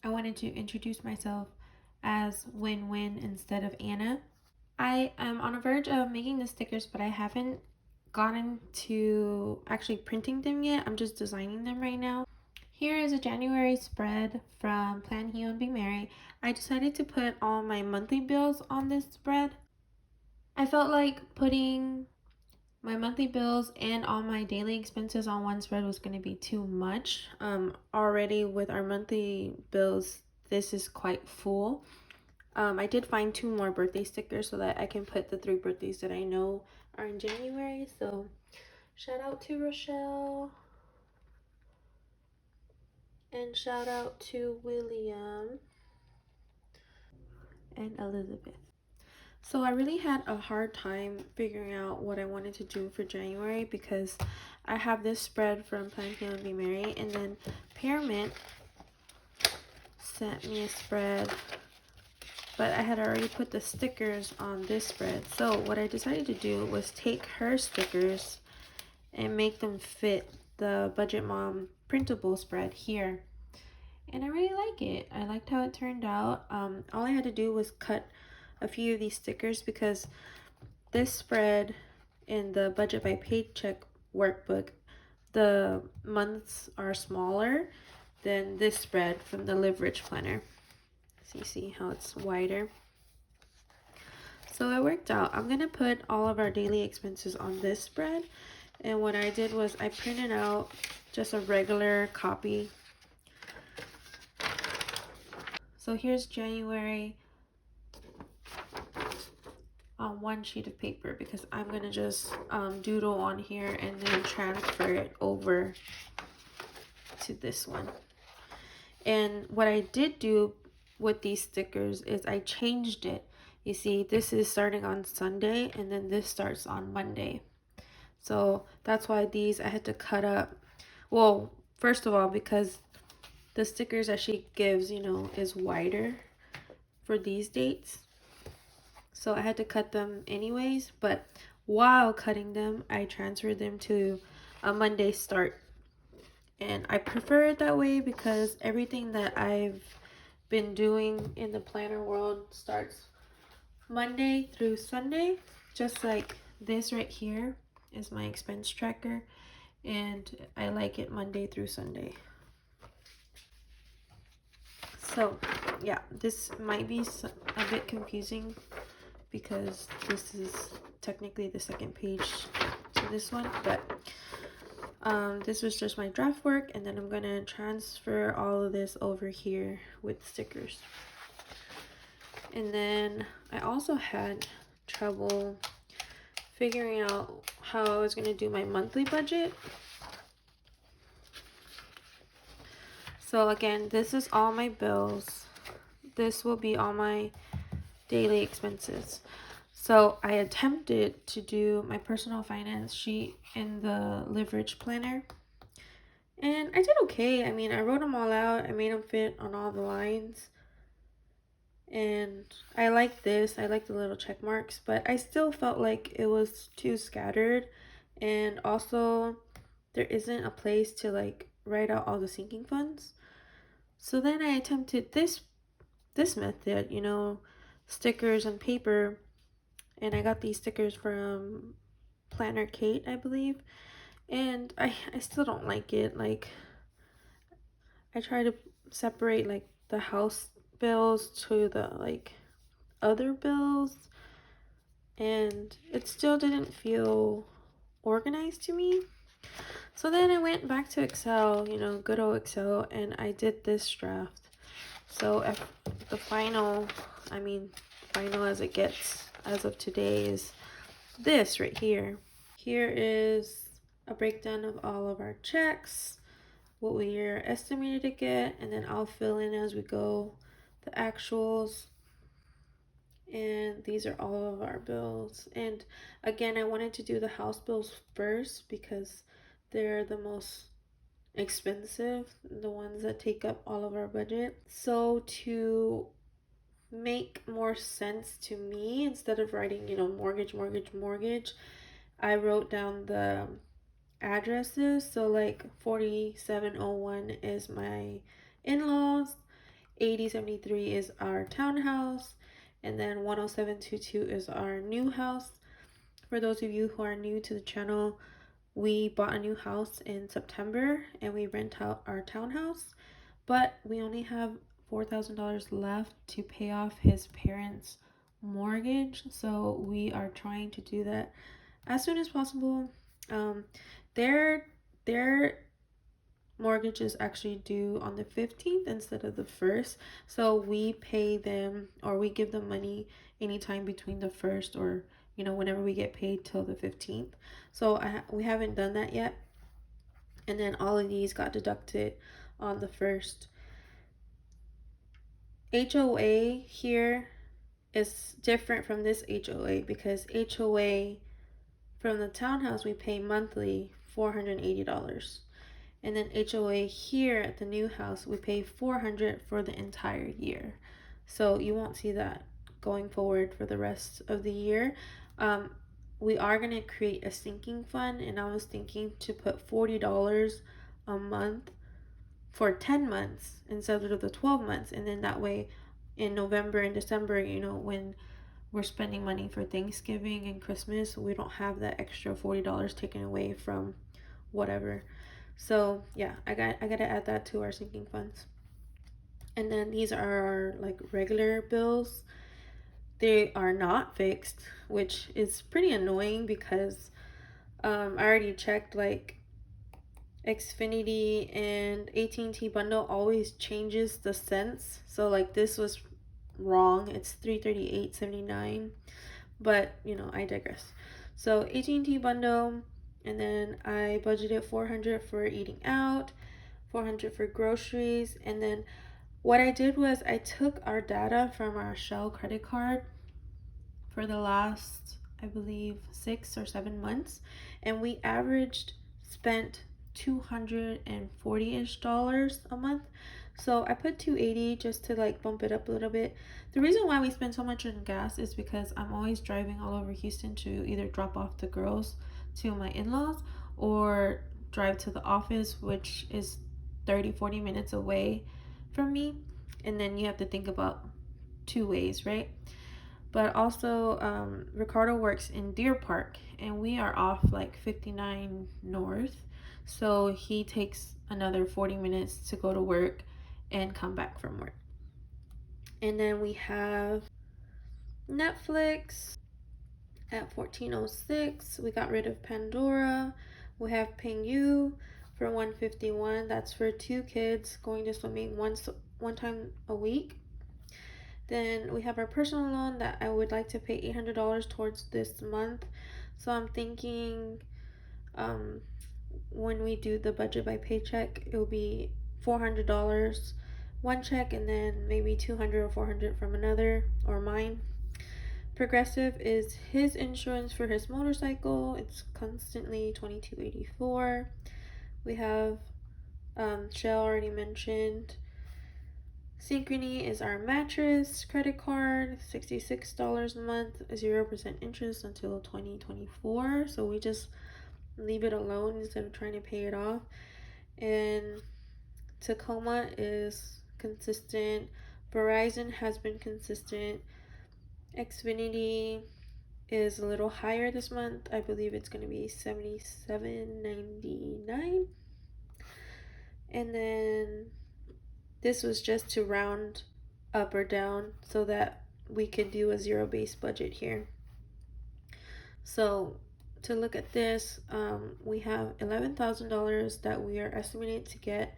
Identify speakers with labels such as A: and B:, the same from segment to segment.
A: I wanted to introduce myself as Win-Win instead of Anna. I am on the verge of making the stickers, but I haven't gotten to actually printing them yet. I'm just designing them right now. Here is a January spread from Plan, Heal, and Be Merry. I decided to put all my monthly bills on this spread. I felt like putting my monthly bills and all my daily expenses on one spread was going to be too much. Already with our monthly bills, this is quite full. I did find 2 more birthday stickers so that I can put the 3 birthdays that I know are in January. So shout out to Rochelle and shout out to William and Elizabeth. So I really had a hard time figuring out what I wanted to do for January because I have this spread from Plan, Heal, and Be Merry, and then Pearmint sent me a spread, but I had already put the stickers on this spread. So what I decided to do was take her stickers and make them fit the Budget Mom printable spread here. And I really like it. I liked how it turned out. All I had to do was cut a few of these stickers because this spread in the Budget by Paycheck workbook, the months are smaller than this spread from the Live Rich planner. So you see how it's wider. So it worked out. I'm gonna put all of our daily expenses on this spread, and what I did was I printed out just a regular copy. So here's January on one sheet of paper because I'm gonna just doodle on here and then transfer it over to this one. And what I did do with these stickers is I changed it. You see, this is starting on Sunday and then this starts on Monday. So that's why these I had to cut up. Well, first of all, because the stickers that she gives, you know, is wider for these dates. So I had to cut them anyways, but while cutting them, I transferred them to a Monday start. And I prefer it that way because everything that I've been doing in the planner world starts Monday through Sunday. Just like this right here is my expense tracker, and I like it Monday through Sunday. So yeah, this might be a bit confusing because this is technically the second page to this one, but this was just my draft work, and then I'm gonna transfer all of this over here with stickers. And then I also had trouble figuring out how I was gonna do my monthly budget. So again, this is all my bills. This will be all my daily expenses. So I attempted to do my personal finance sheet in the Live Rich planner, and I did okay. I mean, I wrote them all out. I made them fit on all the lines. And I like this. I like the little check marks, but I still felt like it was too scattered. And also, there isn't a place to like write out all the sinking funds. So then I attempted this method, you know, stickers and paper. And I got these stickers from Planner Kate, I believe. And I still don't like it. Like, I try to separate like the house bills to the like other bills, and it still didn't feel organized to me. So then I went back to Excel, you know, good old Excel, and I did this draft. So if the final, I mean, final as it gets as of today is this right here. Here is a breakdown of all of our checks, what we are estimated to get, and then I'll fill in as we go the actuals. And these are all of our bills. And again, I wanted to do the house bills first because they're the most expensive, the ones that take up all of our budget. So to make more sense to me, instead of writing, you know, mortgage, mortgage, mortgage, I wrote down the addresses. So like 4701 is my in-laws, 8073 is our townhouse, and then 10722 is our new house. For those of you who are new to the channel, we bought a new house in September and we rent out our townhouse, but we only have $4,000 left to pay off his parents' mortgage, so we are trying to do that as soon as possible. Their mortgage is actually due on the 15th instead of the 1st, so we pay them, or we give them money anytime between the 1st or whenever we get paid till the 15th. So we haven't done that yet, and then all of these got deducted on the 1st. HOA here is different from this HOA because HOA from the townhouse we pay monthly $480. And then HOA here at the new house, we pay $400 for the entire year. So you won't see that going forward for the rest of the year. We are going to create a sinking fund, and I was thinking to put $40 a month for 10 months instead of the 12 months. And then that way in November and December, when we're spending money for Thanksgiving and Christmas, we don't have that extra $40 taken away from whatever. So yeah, I gotta add that to our sinking funds. And then these are our like regular bills. They are not fixed, which is pretty annoying because I already checked, like Xfinity and AT&T bundle always changes the cents. So like this was wrong. It's $338.79. But I digress. So AT&T bundle, and then I budgeted $400 for eating out, $400 for groceries, and then what I did was I took our data from our Shell credit card for the last, I believe, 6 or 7 months, and we averaged spent $240-ish a month. So I put 280 just to like bump it up a little bit. The reason why we spend so much on gas is because I'm always driving all over Houston to either drop off the girls to my in-laws or drive to the office, which is 30-40 minutes away from me. And then you have to think about 2 ways, right? But also Ricardo works in Deer Park, and we are off like 59 North, so he takes another 40 minutes to go to work and come back from work. And then we have Netflix at $14.06. We got rid of Pandora. We have Pingu for $151. That's for 2 kids going to swimming one time a week. Then we have our personal loan that I would like to pay $800 towards this month. So I'm thinking when we do the budget by paycheck, it will be $400 one check, and then maybe $200 or $400 from another, or mine. Progressive is his insurance for his motorcycle. It's constantly $22.84. We have Shell already mentioned. Synchrony is our mattress credit card, $66 a month, 0% interest until 2024. So we just leave it alone instead of trying to pay it off. And Tacoma is consistent. Verizon has been consistent. Xfinity is a little higher this month. I believe it's going to be $77.99. And then this was just to round up or down so that we could do a zero-based budget here. So to look at this, we have $11,000 that we are estimated to get.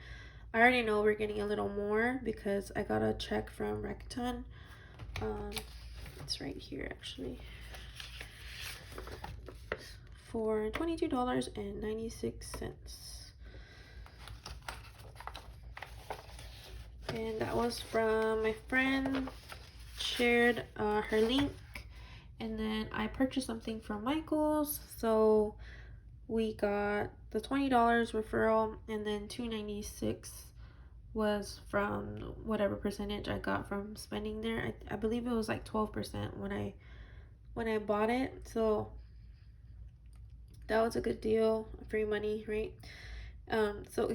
A: I already know we're getting a little more because I got a check from Rakuten. It's right here actually, for $22.96. And that was from my friend, shared her link, and then I purchased something from Michael's, so we got the $20 referral, and then $2.96 was from whatever percentage I got from spending there. I believe it was like 12% when I bought it, so that was a good deal, free money, right? So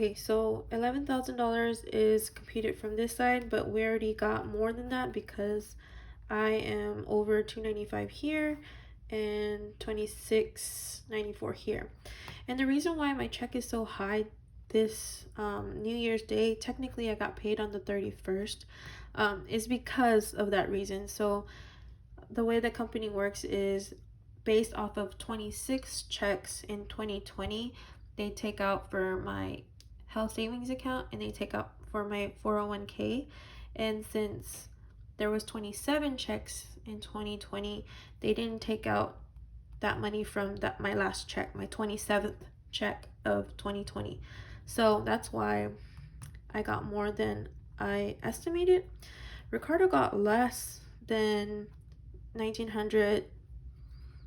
A: $11,000 is computed from this side, but we already got more than that because I am over 295 here and 2694 here. And the reason why my check is so high this New Year's Day, technically I got paid on the 31st, is because of that reason. So the way the company works is based off of 26 checks in 2020. They take out for my health savings account and they take out for my 401k. And since there was 27 checks in 2020, they didn't take out that money from my last check, my 27th check of 2020. So that's why I got more than I estimated. Ricardo got less than 1900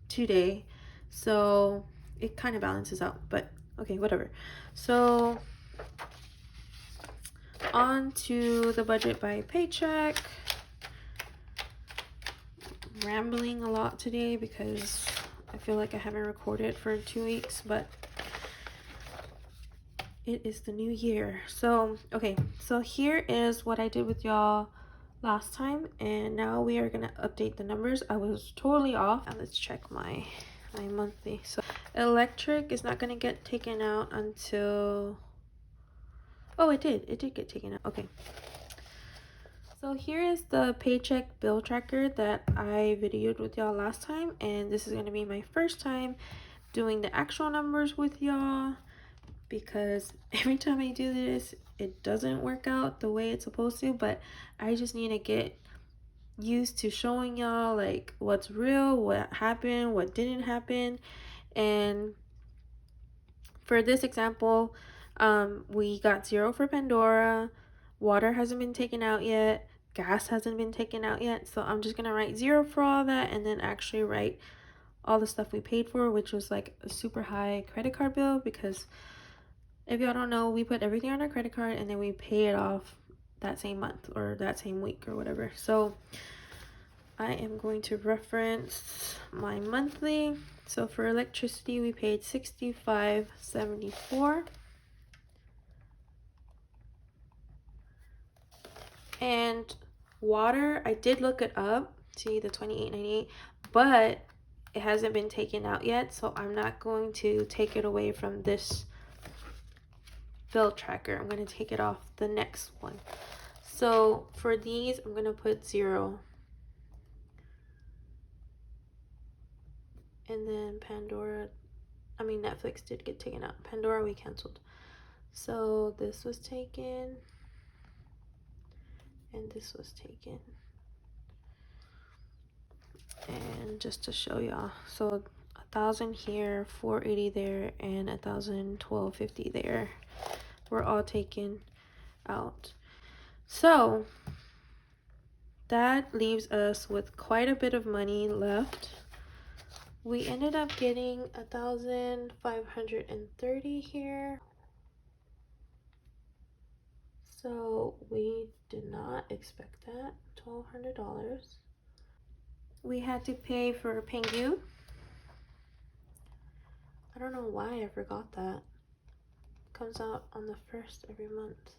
A: today, so it kind of balances out, but okay, whatever. So on to the budget by paycheck. Rambling a lot today because I feel like I haven't recorded for 2 weeks, but it is the new year. So okay, so here is what I did with y'all last time, and now we are gonna update the numbers. I was totally off. Now let's check my monthly. So electric is not gonna get taken out until, oh, it did get taken out. Okay, so here is the paycheck bill tracker that I videoed with y'all last time, and this is gonna be my first time doing the actual numbers with y'all because every time I do this it doesn't work out the way it's supposed to, but I just need to get used to showing y'all like what's real, what happened, what didn't happen. And for this example, we got 0 for Pandora, water hasn't been taken out yet, gas hasn't been taken out yet, so I'm just gonna write 0 for all that and then actually write all the stuff we paid for, which was like a super high credit card bill, because if y'all don't know, we put everything on our credit card and then we pay it off that same month or that same week or whatever. So I am going to reference my monthly. So for electricity, we paid $65.74. And water, I did look it up, see the $28.98, but it hasn't been taken out yet, so I'm not going to take it away from this bill tracker. I'm going to take it off the next one. So for these, I'm going to put 0. And then Netflix did get taken out. Pandora we canceled. So this was taken. And this was taken. And just to show y'all. So 1,000 here, 480 there, and 1,012.50 there. Were all taken out. So that leaves us with quite a bit of money left. We ended up getting 1,530 here. So we did not expect that. $1,200. We had to pay for Pengu. I don't know why I forgot that. It comes out on the 1st every month.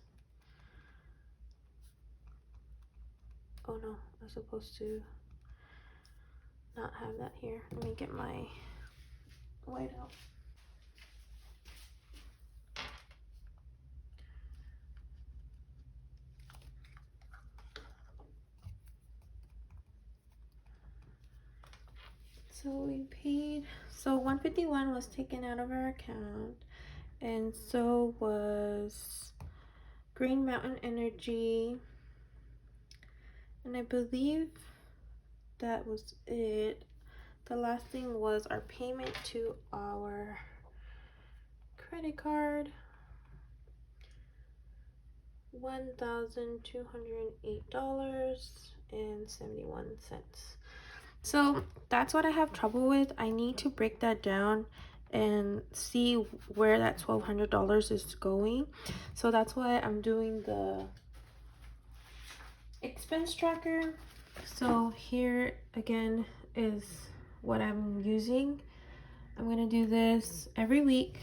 A: Oh no, I'm supposed to not have that here. Let me get my white out. So we paid, so 151 was taken out of our account, and so was Green Mountain Energy, and I believe that was it. The last thing was our payment to our credit card, $1,208.71. So that's what I have trouble with. I need to break that down and see where that $1,200 is going. So that's why I'm doing the expense tracker. So here again is what I'm using. I'm gonna do this every week.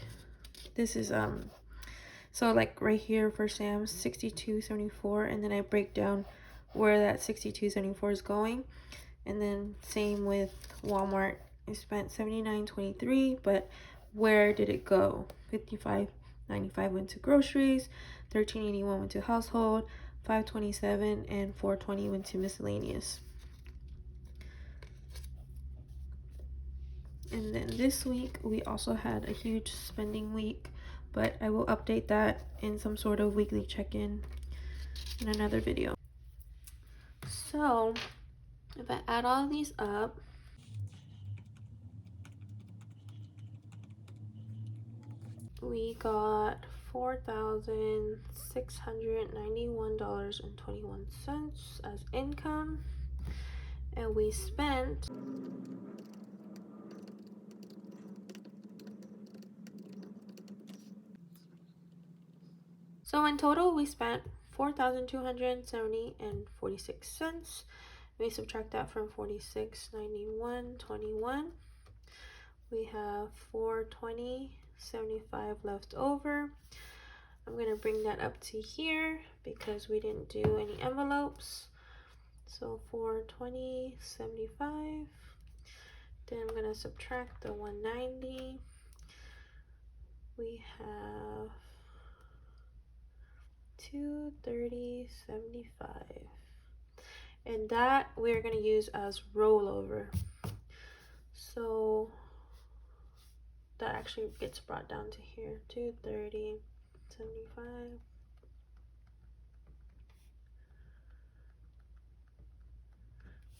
A: This is So like right here for Sam's, $62.74, and then I break down where that $62.74 is going. And then same with Walmart. I spent $79.23, but where did it go? $55.95 went to groceries, $13.81 went to household, $5.27 and $4.20 went to miscellaneous. And then this week we also had a huge spending week, but I will update that in some sort of weekly check-in in another video. So if I add all these up, we got $4,691.21 as income, and we spent so in total we spent $4,270.46. We subtract that from $46.91.21. We have $420.75 left over. I'm gonna bring that up to here because we didn't do any envelopes. So $420.75. Then I'm gonna subtract the $190. We have $230.75, and that we're gonna use as rollover. So that actually gets brought down to here, $230.75.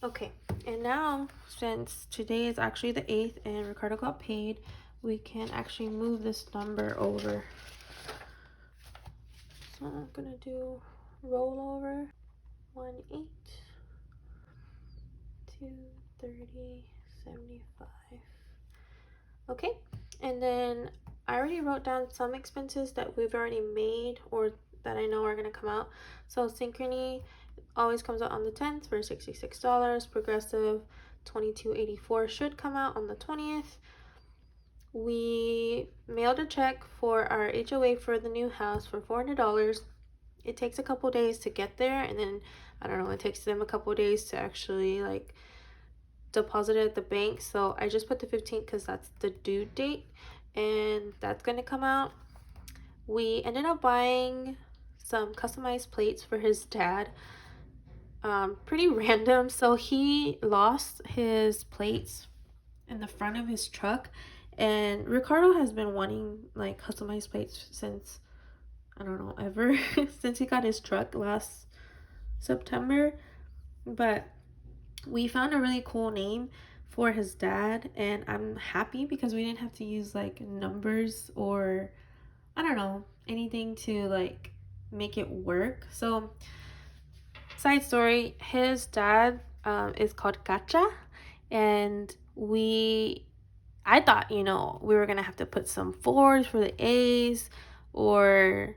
A: Okay, and now since today is actually the 8th and Ricardo got paid, we can actually move this number over. So I'm gonna do rollover 1/8, $230.75. Okay, and then I already wrote down some expenses that we've already made or that I know are gonna come out. So Synchrony always comes out on the 10th for $66. Progressive $22.84 should come out on the 20th. We mailed a check for our HOA for the new house for $400. It takes a couple days to get there, and then I don't know, it takes them a couple days to actually like deposit it at the bank. So I just put the 15th because that's the due date, and that's gonna come out. We ended up buying some customized plates for his dad. Pretty random. So he lost his plates in the front of his truck, and Ricardo has been wanting like customized plates since, I don't know, ever since he got his truck last September. But we found a really cool name for his dad, and I'm happy because we didn't have to use like numbers or I don't know, anything to like make it work. So side story, his dad is called Gacha, and I thought, you know, we were gonna have to put some 4s for the A's, or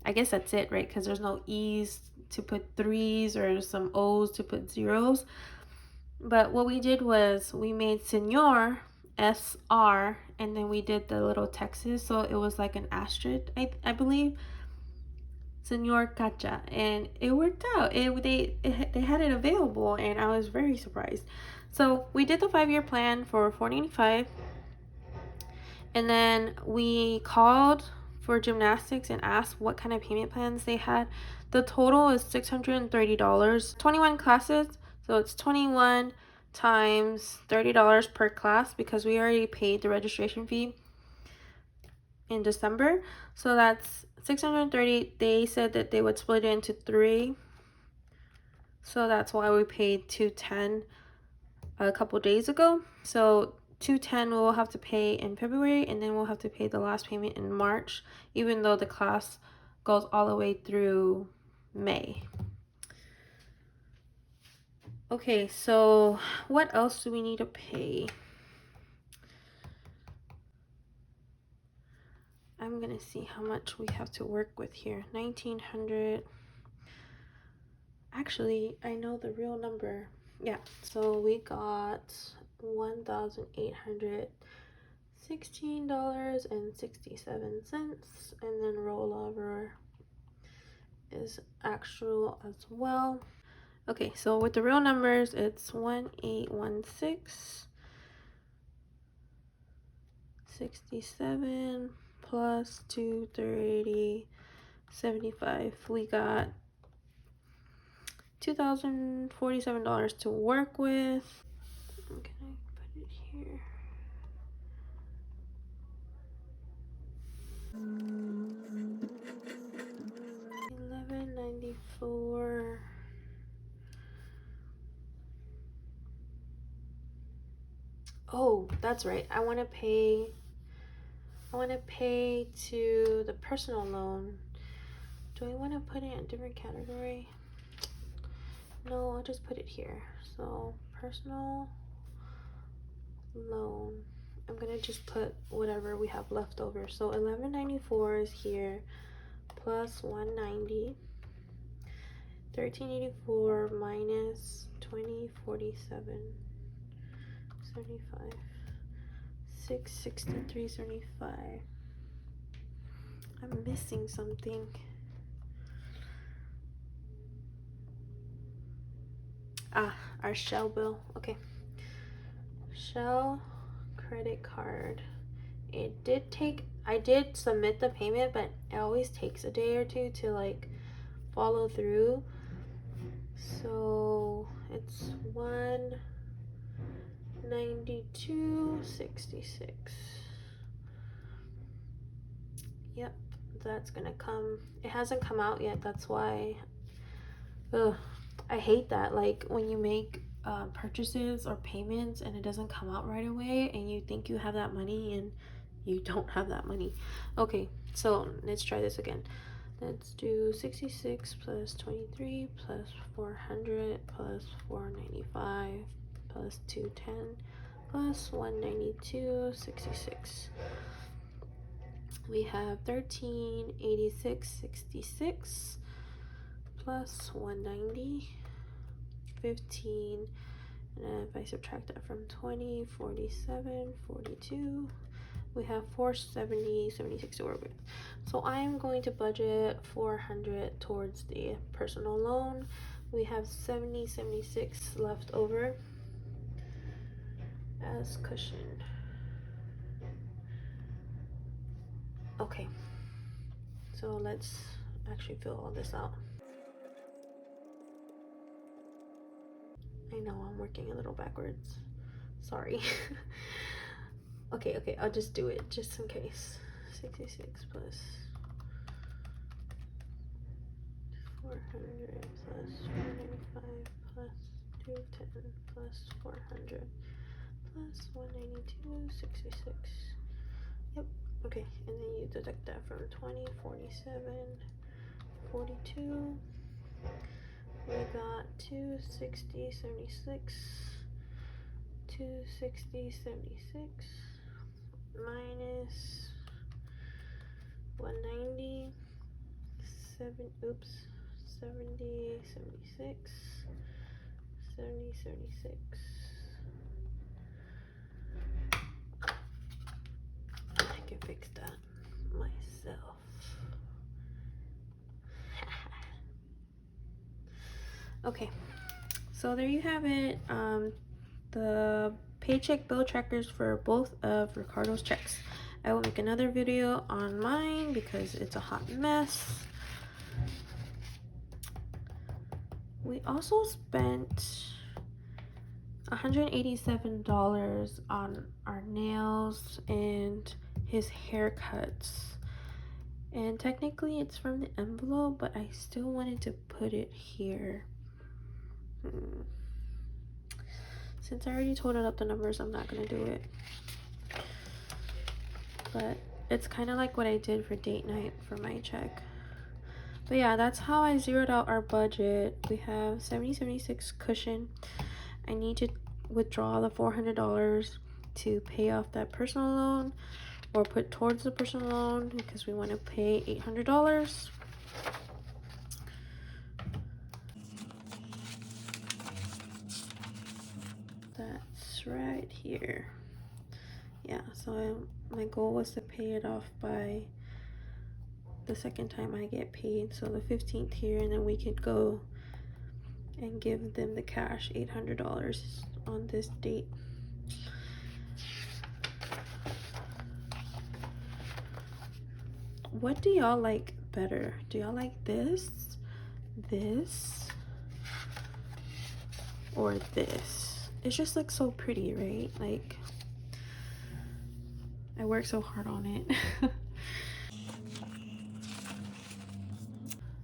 A: I guess that's it, right? Because there's no E's to put 3s or some O's to put 0s. But what we did was we made Senor SR, and then we did the little Texas, so it was like an asterisk, I believe. Senor Cacha, and it worked out. They had it available, and I was very surprised. So we did the 5-year plan for $495, and then we called for gymnastics and asked what kind of payment plans they had. The total is $630, 21 classes, so it's 21 times $30 per class because we already paid the registration fee in December. So that's $630. They said that they would split it into 3. So that's why we paid $210 a couple days ago. So $210 we'll have to pay in February, and then we'll have to pay the last payment in March, even though the class goes all the way through May. Okay, so what else do we need to pay? I'm gonna see how much we have to work with here. 1900. Actually, I know the real number. Yeah, so we got $16.67, and then rollover is actual as well. Okay, so with the real numbers, it's 1816.67 plus 230.75. We got $2,047 to work with. I'm gonna put it here. $11.94. Oh, that's right. I want to pay to the personal loan. Do I want to put it in a different category? No, I'll just put it here. So personal loan. I'm gonna just put whatever we have left over. So $11.94 is here, plus $190. $13.84 minus $20.47. 75. $663.75. I'm missing something. Ah, our Shell bill. Okay. Shell credit card. I did submit the payment, but it always takes a day or two to like follow through. So it's $192.66. Yep, that's gonna come. It hasn't come out yet. That's why. Ugh, I hate that. Like when you make purchases or payments and it doesn't come out right away, and you think you have that money and you don't have that money. Okay, so let's try this again. Let's do 66 plus 23 plus 400 plus 495 plus 210 plus 192.66. We have 1386.66 plus 190, 15, and if I subtract that from 20, 47, 42, we have 470.76 to work with. So I am going to budget 400 towards the personal loan. We have 70.76 left over as cushion. Okay, so let's actually fill all this out. I know I'm working a little backwards. Sorry. Okay, I'll just do it just in case. 66 plus 400 plus 495 plus 210 plus 400 plus 192.66. Yep, okay, and then you deduct that from 20, 47, 42. We got 260.76. 260.76 minus 190, 70, 76, 70, 76. I can fix that myself. Okay, so there you have it. The paycheck bill trackers for both of Ricardo's checks. I will make another video on mine because it's a hot mess. We also spent $187 on our nails and his haircuts. And technically it's from the envelope, but I still wanted to put it here. Since I already totaled up the numbers, I'm not gonna do it. But it's kind of like what I did for date night for my check. But yeah, that's how I zeroed out our budget. We have $70.76 cushion. I need to withdraw the $400 to pay off that personal loan or put towards the personal loan because we want to pay $800. That's right here. yeah, so my goal was to pay it off by the second time I get paid, so the 15th here, and then we could go and give them the cash, $800 on this date. What do y'all like better? Do y'all like this, or this? It just looks so pretty, right? Like, I worked so hard on it.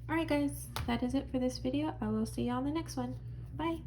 A: Alright guys, that is it for this video. I will see you on the next one. Bye!